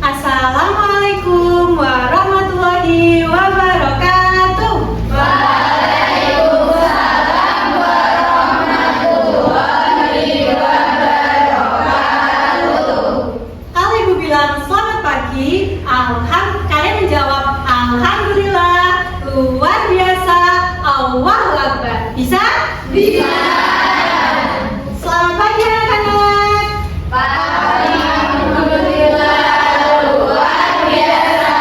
Assalamualaikum warahmatullahi wabarakatuh. Waalaikumsalam warahmatullahi wabarakatuh. Kalau ibu bilang selamat pagi, kalian menjawab alhamdulillah, luar biasa, Allahu Akbar. Bisa? Bisa. Selamat pagi anak-anak. Alhamdulillah, luar biasa,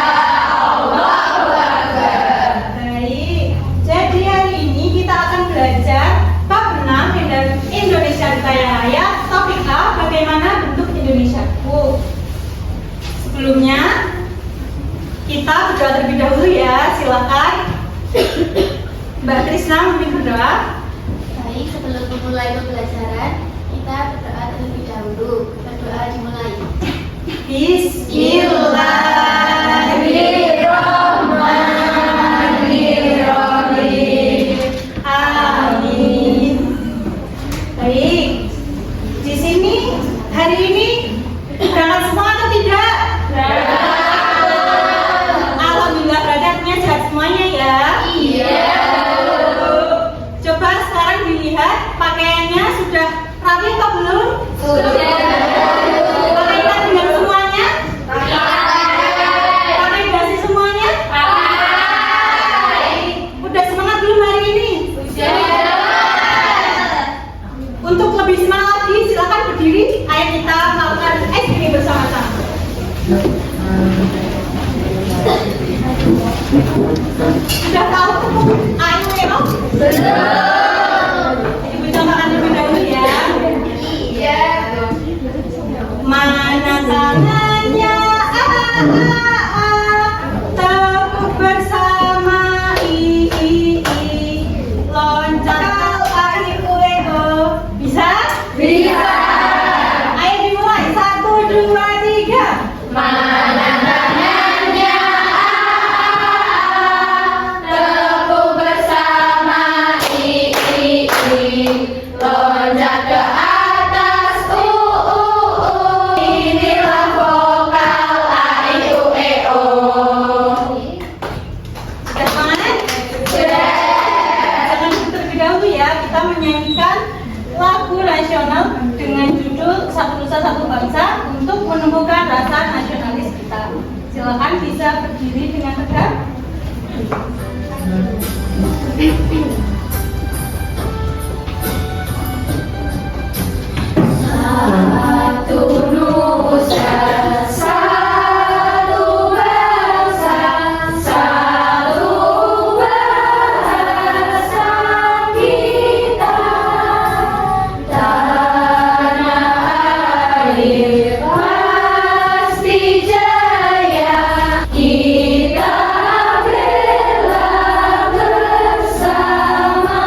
Allahu Akbar. Baik, jadi hari ini kita akan belajar bab 6 Indonesia Kaya Raya. Topik A, bagaimana bentuk Indonesiaku. Sebelumnya kita berdoa terlebih dahulu ya. Silakan Mbak Krisna memimpin berdoa. Baik, sebelum memulai pembelajaran, kita berdoa terlebih dahulu. Berdoa dimulai. Bismillahirrahmanirrahim. Amin. Baik, di sini hari ini berangkat semua atau tidak? Alhamdulillah berangkatnya sehat semuanya ya. Iya. Coba sekarang dilihat pakaiannya sudah rapi atau belum? Sudah. Pakaian dengan semuanya? Pakai dasi semuanya? Udah semangat belum hari ini? Untuk lebih semangat lagi silakan berdiri. Ayo kita melakukan SPG bersama-sama. Sudah tahu tepuk ayo ya? Ibu contohkan terlebih dahulu ya. Iya. Mana tangannya tepuk bersama i loncat ayo. Bisa? Bisa. Ayo dimulai 1, 2, 3. Mana tangannya tepuk bersama loncat ke atas inilah vokal a i u e o. Sudah semangat? Sudah. Jangan terlebih dahulu ya, kita menyanyikan lagu nasional dengan judul Satu Nusa Satu Bangsa untuk menumbuhkan rasa nasionalis kita. Silakan bisa berdiri dengan tegak. Satu nusa, satu bangsa, satu bahasa kita. Tanah air pasti jaya, kita bela bersama.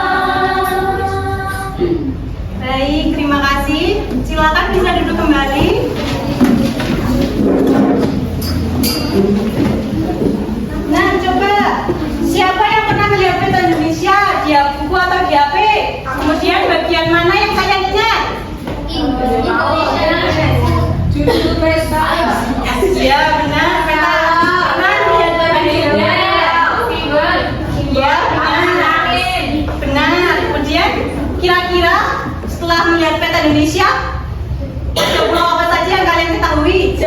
Baik, terima kasih. Silakan bisa duduk kembali. Nah, coba siapa yang pernah melihat peta Indonesia di buku atau di HP? Kemudian bagian mana yang kalian ingat? Judul pesta. Ya, benar. Peta pernah melihat Indonesia. Ya, benar. Benar. Kemudian kira-kira setelah melihat peta Indonesia, ada pulau apa saja yang kalian ketahui?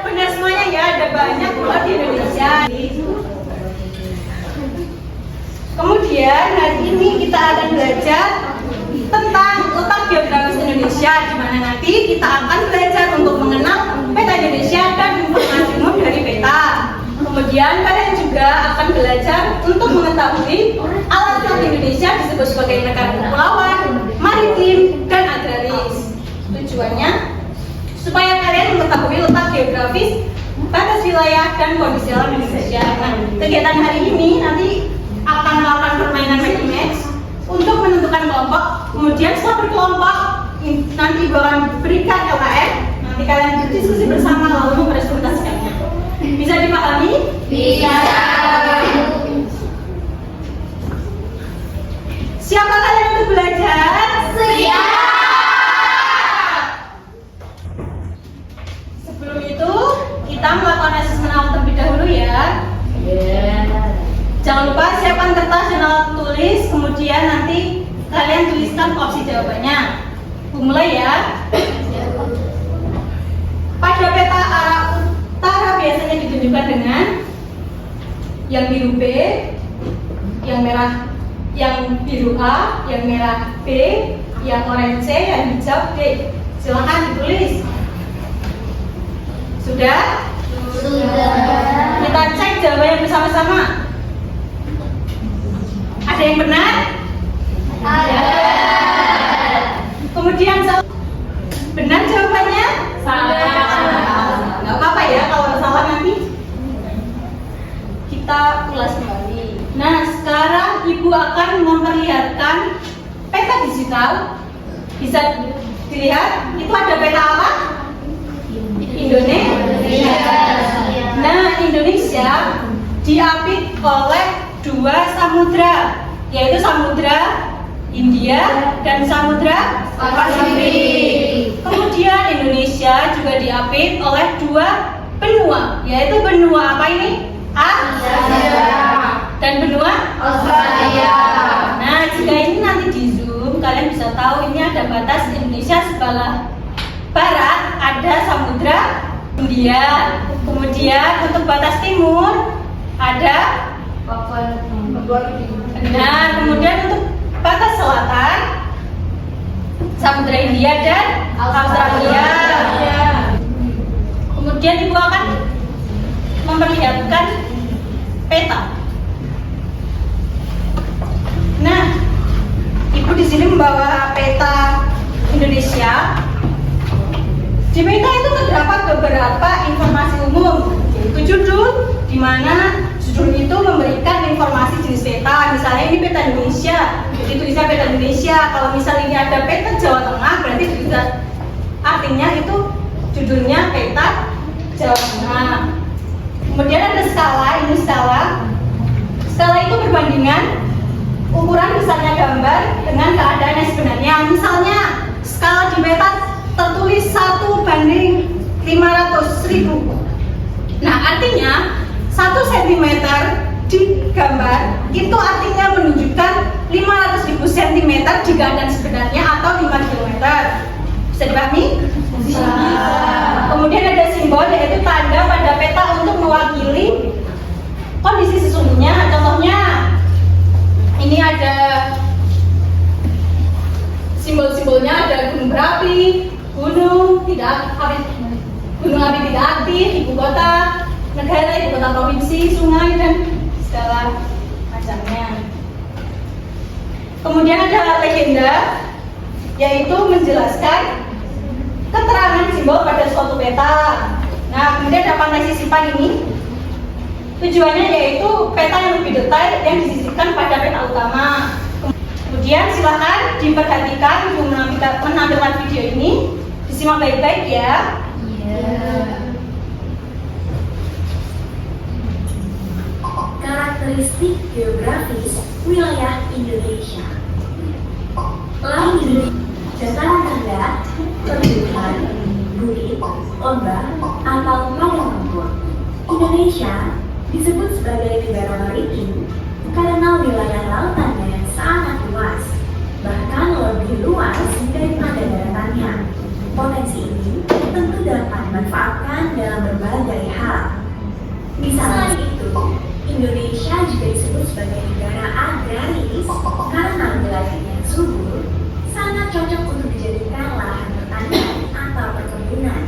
Benar semuanya ya, ada banyak pulau di Indonesia. Kemudian hari ini kita akan belajar tentang letak geografis Indonesia, di mana nanti kita akan belajar untuk mengenal peta Indonesia dan informasi umum dari peta. Kemudian kalian juga akan belajar untuk mengetahui alat Indonesia disebut sebagai negara kepulauan, maritim, dan agraris. Tujuannya supaya kalian mengetahui letak geografis, batas wilayah, dan kondisi alam Indonesia. Nah, kegiatan hari ini nanti akan melakukan permainan Max untuk menentukan kelompok. Kemudian setelah berkelompok, nanti Ibu akan berikan LKM. Nanti kalian berdiskusi bersama lalu mempresentasikannya. Bisa dipahami? Bisa. Siapa kalian untuk belajar? Siap. Sebelum itu, kita melakukan asesmen awal terlebih dahulu ya. Jangan lupa siapkan kertas dan alat tulis, kemudian nanti kalian tuliskan opsi jawabannya. Mulai ya. Pada peta arah utara biasanya ditunjukkan dengan yang biru B, yang merah, yang biru A, yang merah B, yang oranye C, yang hijau D. Silakan ditulis. Sudah? Sudah. Kita cek jawabannya bersama-sama. Ada yang benar? Ada. Kemudian benar jawabannya? Salah. Nggak apa-apa ya kalau salah nanti kita ulas kembali. Nah, sekarang Ibu akan memperlihatkan peta digital. Bisa dilihat, itu ada peta apa? Indonesia. Nah, Indonesia diapit oleh dua samudra, yaitu Samudra India dan Samudra Pasifik. Kemudian Indonesia juga diapit oleh dua benua, yaitu benua apa ini? Asia dan benua Australia. Nah, jika ini nanti di zoom, kalian bisa tahu ini ada batas Indonesia sebelah barat ada Samudra India. Kemudian untuk batas timur ada Nah, kemudian untuk batas selatan Samudra India dan Australia. Kemudian Ibu akan memperlihatkan peta. Nah, Ibu di sini membawa peta Indonesia. Di peta itu terdapat beberapa informasi umum, yaitu judul, di mana judul itu memberikan informasi jenis peta. Misalnya ini peta Indonesia, jadi tulisnya peta Indonesia. Kalau misalnya ini ada peta Jawa Tengah, berarti juga artinya itu judulnya peta Jawa Tengah. Kemudian ada skala, ini skala. Skala itu perbandingan ukuran besarnya gambar dengan keadaan yang sebenarnya. Misalnya skala di peta tertulis 1:500.000. Nah, artinya 1 cm di gambar itu artinya menunjukkan 500.000 cm di keadaan sebenarnya atau 5 km. Bisa dipahami? Bisa. Kemudian ada simbol, yaitu tanda pada peta untuk mewakili kondisi sesungguhnya. Contohnya ini ada simbol-simbolnya, ada gunung berapi, gunung api tidak aktif, ibu kota negara, ibu kota provinsi, sungai, dan segala macamnya. Kemudian ada legenda, yaitu menjelaskan keterangan simbol pada suatu peta. Nah, kemudian ada pandai sisipan ini. Tujuannya yaitu peta yang lebih detail yang disisipkan pada peta utama. Kemudian silakan diperhatikan untuk menampilkan video ini. Disimak baik-baik ya. Karakteristik geografis wilayah Indonesia. Lain Indonesia, dataran rendah, perbukitan, bukit, ombak, atau padang rumput. Indonesia disebut sebagai negara maritim karena wilayah lautannya yang sangat luas, bahkan lebih luas daripada daratannya. Potensi ini tentu dapat dimanfaatkan dalam berbagai hal. Misalnya itu, Indonesia juga disebut sebagai negara agraris karena wilayahnya yang subur, sangat cocok untuk dijadikan lahan pertanian atau perkebunan.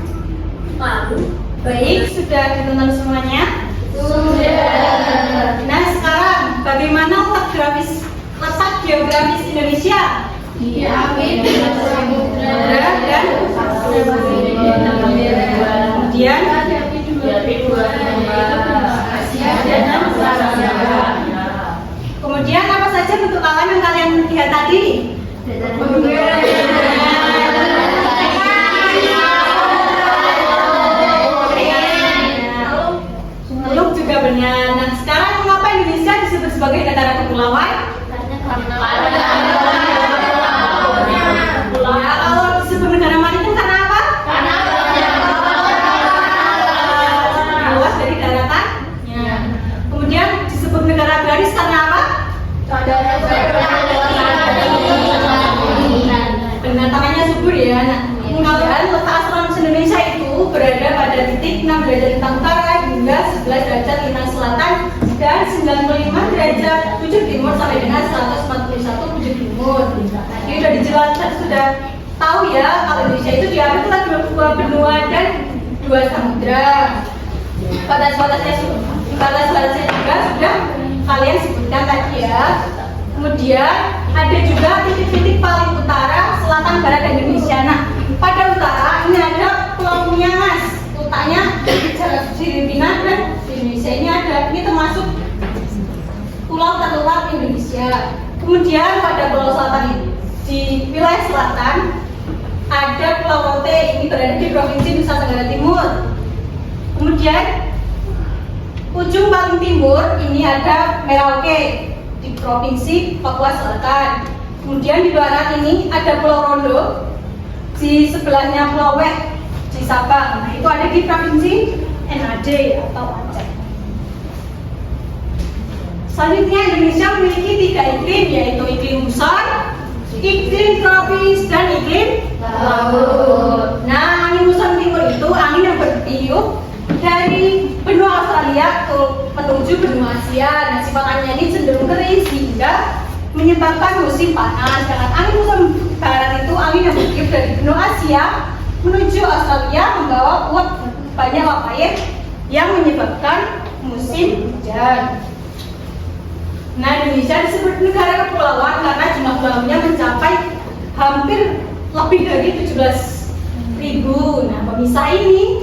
Lalu, Baik, sudah ditonton semuanya? Sudah. Nah, sekarang bagaimana letak geografis Indonesia? Diapit dengan samudra Dan kemudian diapit dua Asia dan Australia. kemudian apa saja bentuk alam yang kalian lihat tadi? Teluk juga benar. Nah, sekarang mengapa Indonesia disebut sebagai negara kepulauan? Karena timur. Tadi udah dijelaskan, sudah tahu ya kalau Indonesia itu diatur oleh dua benua dan dua samudra. Batas-batasnya juga sudah kalian sebutkan tadi ya. Kemudian ada juga titik-titik paling utara, selatan, barat dan Indonesia. Nah, pada utara ini ada Pulau Miangas, letaknya di Filipina, dan di Indonesia ini ada. Ini termasuk pulau terluar Indonesia. Kemudian pada pulau selatan di wilayah selatan ada Pulau Rote, ini berada di provinsi Nusa Tenggara Timur. Kemudian ujung paling timur ini ada Merauke di provinsi Papua Selatan. Kemudian di barat ini ada Pulau Rondo, di sebelahnya Pulau Weh di Sabang. Nah, itu ada di provinsi NAD atau Aceh. Selanjutnya Indonesia memiliki 3 iklim, yaitu iklim muson, iklim tropis, dan iklim laut. Nah, angin muson timur itu angin yang bertiup dari benua Australia menuju benua Asia. Nah, sifat anginnya ini cenderung kering sehingga menyebabkan musim panas. Sedangkan angin muson barat itu angin yang bertiup dari benua Asia menuju Australia membawa uap banyak uap air yang menyebabkan musim hujan. Nah, Indonesia disebut negara kepulauan karena jumlah pulaunya mencapai hampir lebih dari 17.000. Nah,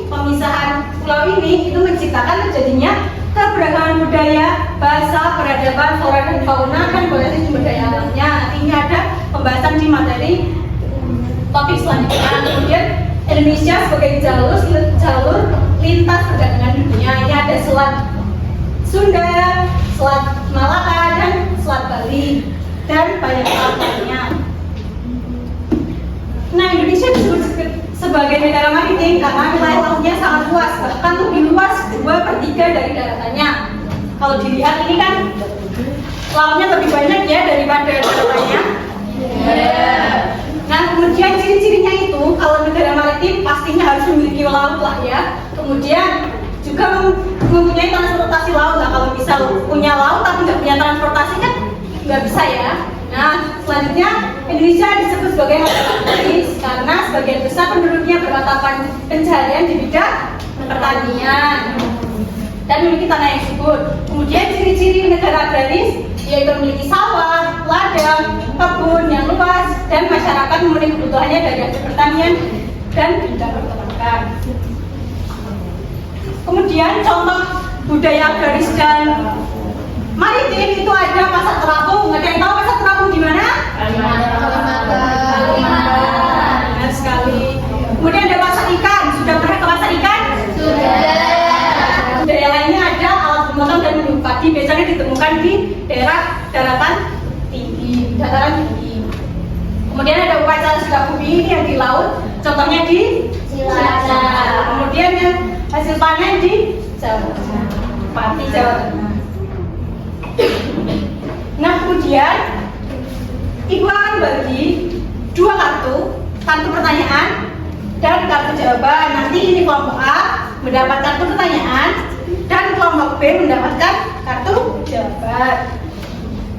pemisahan pulau ini itu menciptakan terjadinya keberagaman budaya, bahasa, peradaban, flora dan fauna, dan berbagai sumber daya alamnya. Nanti ini ada pembahasan di materi topik selanjutnya. Kemudian Indonesia sebagai jalur lintas perdagangan dunia. Ini ada Selat Sunda, Selat Malaka, dan Selat Bali, dan banyak selat lainnya. Nah, Indonesia disebut sebagai negara maritim karena wilayah lautnya sangat luas, bahkan lebih luas 2/3 dari daratannya. Kalau dilihat ini kan lautnya lebih banyak ya daripada daratannya. Nah, kemudian ciri-cirinya itu kalau negara maritim pastinya harus memiliki laut lah ya. Kemudian juga mempunyai transportasi laut. Nah, kalau bisa punya laut tapi nggak punya transportasi kan nggak bisa ya. Nah, selanjutnya Indonesia disebut sebagai masyarakat agraris karena sebagian besar penduduknya bermata pencaharian di bidang pertanian dan memiliki tanah yang subur. Kemudian ciri-ciri negara agraris yaitu memiliki sawah, ladang, kebun yang luas, dan masyarakat memenuhi kebutuhannya dari hasil pertanian dan bidang peternakan. Kemudian contoh budaya agraris dan maritim itu ada pasar terapung. Ada yang tahu pasar terapung di mana? Kalimantan. Benar sekali. Kemudian ada pasar ikan. Sudah pernah ke pasar ikan? Sudah. Budaya lainnya ada alat pemotong dan meniup padi. Biasanya ditemukan di daerah dataran tinggi. Kemudian ada upacara sudah bumi yang di laut. Contohnya di Cilacap. Kemudian yang hasil panen di Jawa Tengah, Pati, Jawa Tengah. Nah, kemudian Ibu akan bagi 2 kartu pertanyaan dan kartu jawaban. Nanti ini kelompok A mendapat kartu pertanyaan dan kelompok B mendapatkan kartu jawaban.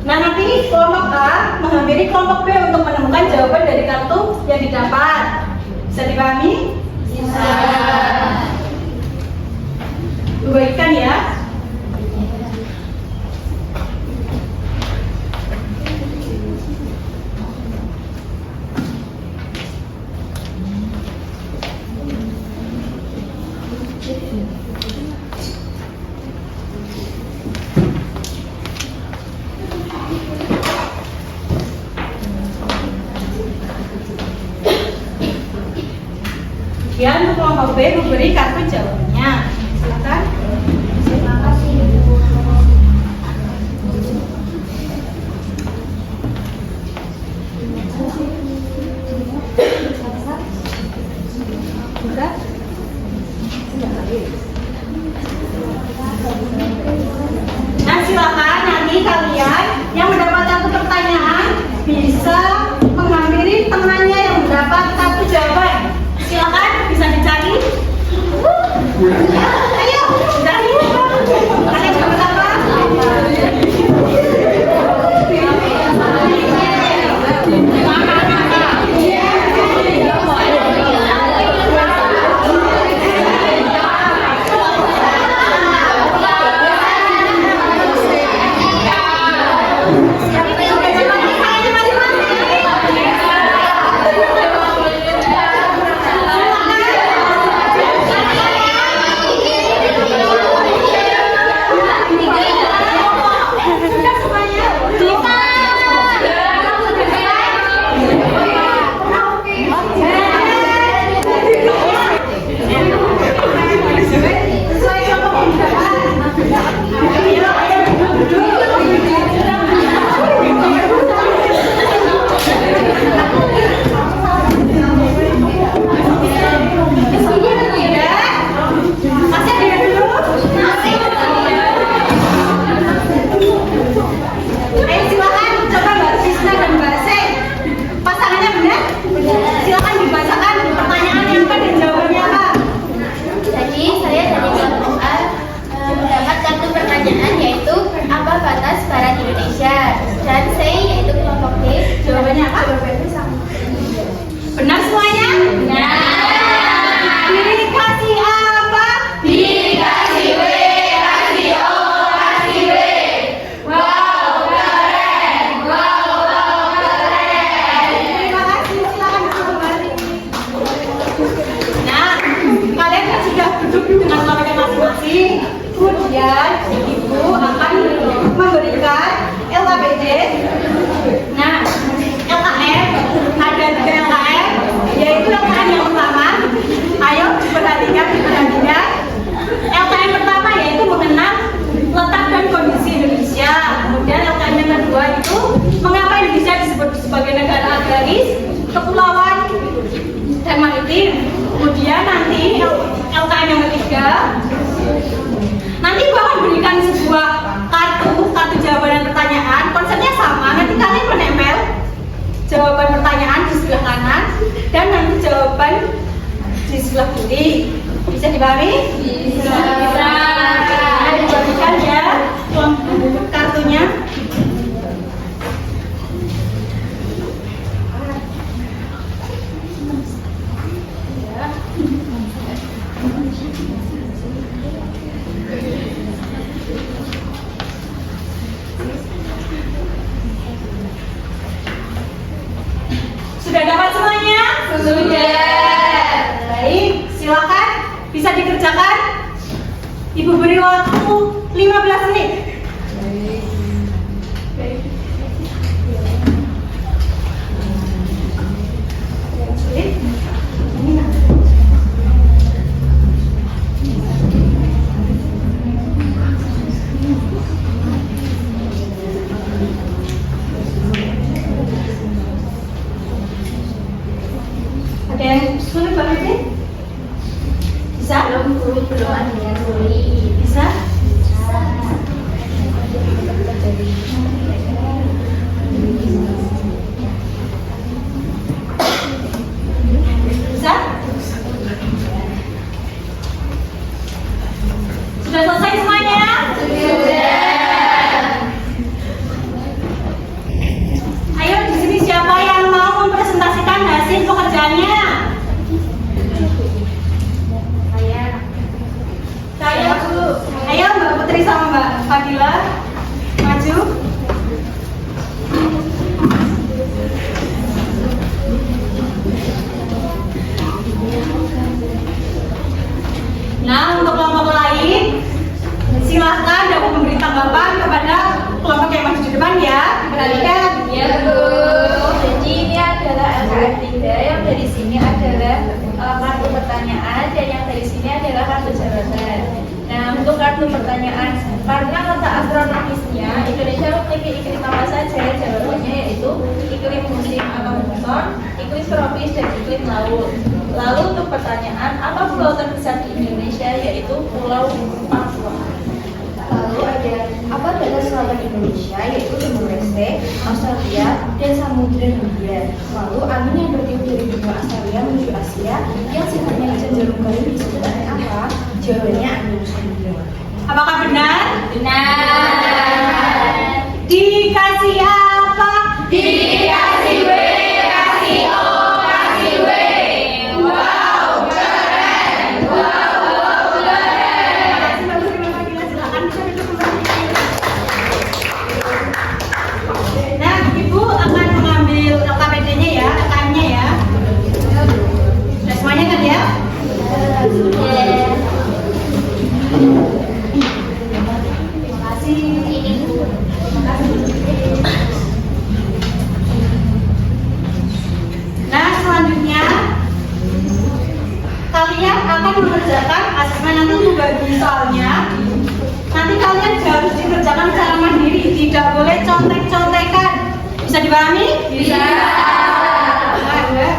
Nah, nanti kelompok A menghampiri kelompok B untuk menemukan jawaban dari kartu yang didapat. Bisa dipahami? Bisa. Baikkan ya. Kemudian untuk kelompok B memberi kartu jawabannya. Silakan. Terima kasih, Bu. Nah, silakan nanti kalian yang mendapat kartu pertanyaan bisa menghampiri temannya yang mendapat kartu jawaban. Silakan bisa dicari. Benar semuanya? Benar. Dikasih apa? Dikasih W, kasih O, kasih W. Wow, keren. Wow, keren. Terima kasih, silakan duduk kembali. Nah, kalian kan sudah duduk dengan kelompoknya masing-masing. Kemudian ibu akan memberikan LKPD. Nah, LKM ada 3 LKM, yaitu LKM yang pertama. Ayo perhatikan. LKM pertama yaitu mengenal letak dan kondisi Indonesia. Kemudian LKM yang kedua itu mengapa Indonesia disebut sebagai negara agraris, kepulauan, dan maritim. Kemudian nanti LKM yang ketiga, nanti Ibu akan berikan sebuah kartu jawaban dan pertanyaan. Konsepnya sama, nanti kalian menempel jawaban pertanyaan di sebelah kanan dan nanti jawaban di sebelah kiri. Bisa dipahami? Bisa. Nah, dibagikan ya kartunya. Sudah dapat semuanya? Sudah. Baik, silakan bisa dikerjakan. Ibu beri waktu 15 menit. Sulit? Ada yang sulit banget sih? Bisa? Belum ada yang sulit. Bisa? Bisa? Sudah selesai semuanya? Ayo di sini siapa yang mau mempresentasikan hasil pekerjaannya? Saya dulu. Ayo Mbak Putri sama Mbak Fadila maju. Nah, untuk kelompok lain silahkan dapat memberi tanggapan kepada kelompok yang maju di depan ya. Perhatikan. Ya, Bu. Jadi ini adalah LKM 3, yang dari sini adalah kartu pertanyaan dan yang dari sini adalah kartu jawaban. Nah, untuk kartu pertanyaan, karena letak astronomisnya Indonesia memiliki iklim apa saja? Jawabannya yaitu iklim musim atau muson, iklim tropis dan iklim laut. Lalu untuk pertanyaan, apa pulau terbesar di Indonesia? Yaitu Pulau Papua. Lalu ada apa batas selatan Indonesia, yaitu Timur Leste, Australia, dan Samudra Hindia. Lalu angin yang bertiup dari benua Australia menuju Asia yang sifatnya cenderung garing disebut angin apa? Jawabannya angin Samudra. Apakah benar? Benar. Dikasih apa? Dikasih W, soalnya. Nanti kalian harus dikerjakan secara mandiri, tidak boleh contek-contekan. Bisa dipahami? Bisa. Nah, ya.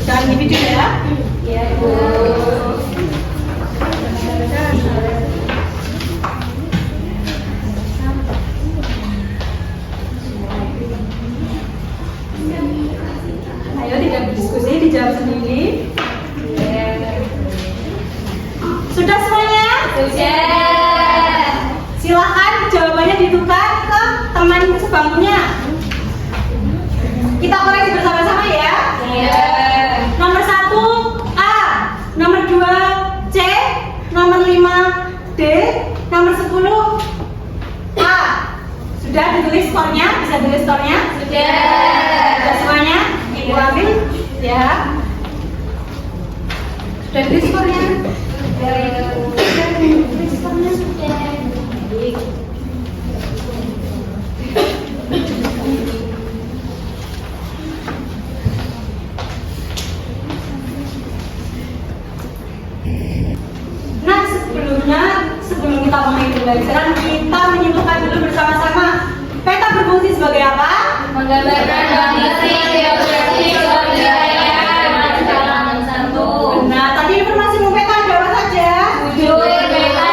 Jangan di video ya. Iya, Bu. Ayo tidak berdiskusi, dijawab sendiri. Sudah semuanya? Sudah. Silakan jawabannya ditukar ke teman sebangkunya. Kita koreksi bersama-sama ya. Iya. Nomor 1 A, nomor 2 C, nomor 5 D, nomor 10 A. Sudah ditulis skornya? Bisa tulis skornya? Sudah. Sudah semuanya? Ibu ambil ya. Sudah ditulis skornya? Sudah ditulis skornya? Baik. Nah, sebelum kita mulai pembelajaran, kita menyimpulkan dulu bersama-sama. Peta berfungsi sebagai apa? Menggambarkan kondisi geografi wilayah masyarakat satu. Nah, tadi informasi peta ada apa saja? Bujur, peta,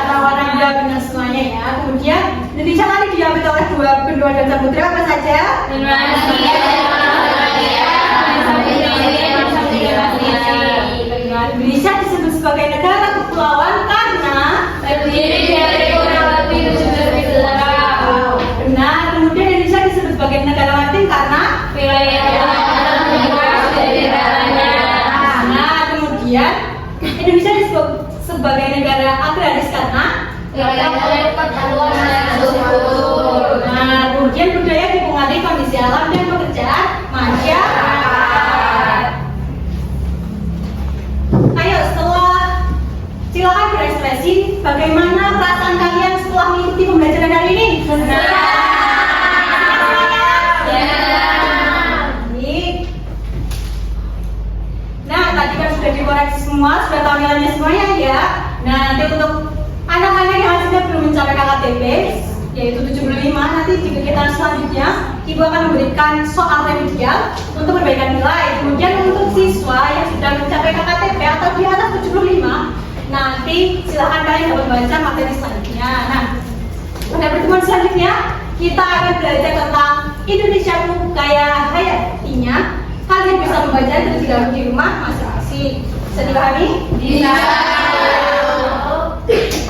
Tawaran dia benar semuanya ya. Kemudian Indonesia tadi diambil oleh dua benua dan samudera apa saja? Indonesia disebut sebagai negara kepulauan karena terdiri dari kurang lebih 17 pulau. benar. Kemudian Indonesia disebut sebagai negara maritim karena Wilayah luas dari daerahnya. Nah, kemudian Indonesia disebut sebagai negara agraris karena Wilayah pertaruhan dan subur. nah, kemudian budaya dipengaruhi kondisi alam dan pekerjaan masyarakat. Ayo, silakan berekspresi bagaimana perasaan kalian setelah mengikuti pembelajaran hari ini. Nah, tadi kan sudah dikoreksi semua, sudah tahu nilainya semuanya ya. Nah, nanti untuk anak-anak yang hasilnya belum mencapai KKTP, yaitu 75, nanti di kegiatan selanjutnya Ibu akan memberikan soal remedial untuk perbaikan nilai. Kemudian untuk siswa yang sudah mencapai KKTP atau di atas 75, nanti silakan kalian dapat membaca materi selanjutnya. Nah, pada pertemuan selanjutnya kita akan belajar tentang Indonesia kaya hayatinya. Kalian bisa membaca dan tidak di rumah masing-masing. Bisa dipahami? Bisa.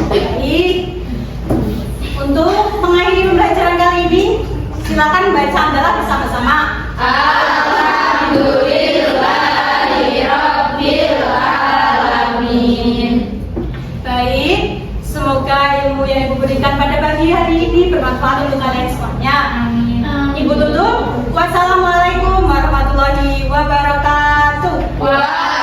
Baik. Untuk mengakhiri pembelajaran kali ini, silakan baca andalan bersama-sama. Alhamdulillahirabbil alamin. Baik, semoga ilmu yang Ibu berikan pada pagi hari ini bermanfaat untuk kalian semuanya. Amin. Ibu tutup. Wassalamualaikum warahmatullahi wabarakatuh. Waalaikumsalam.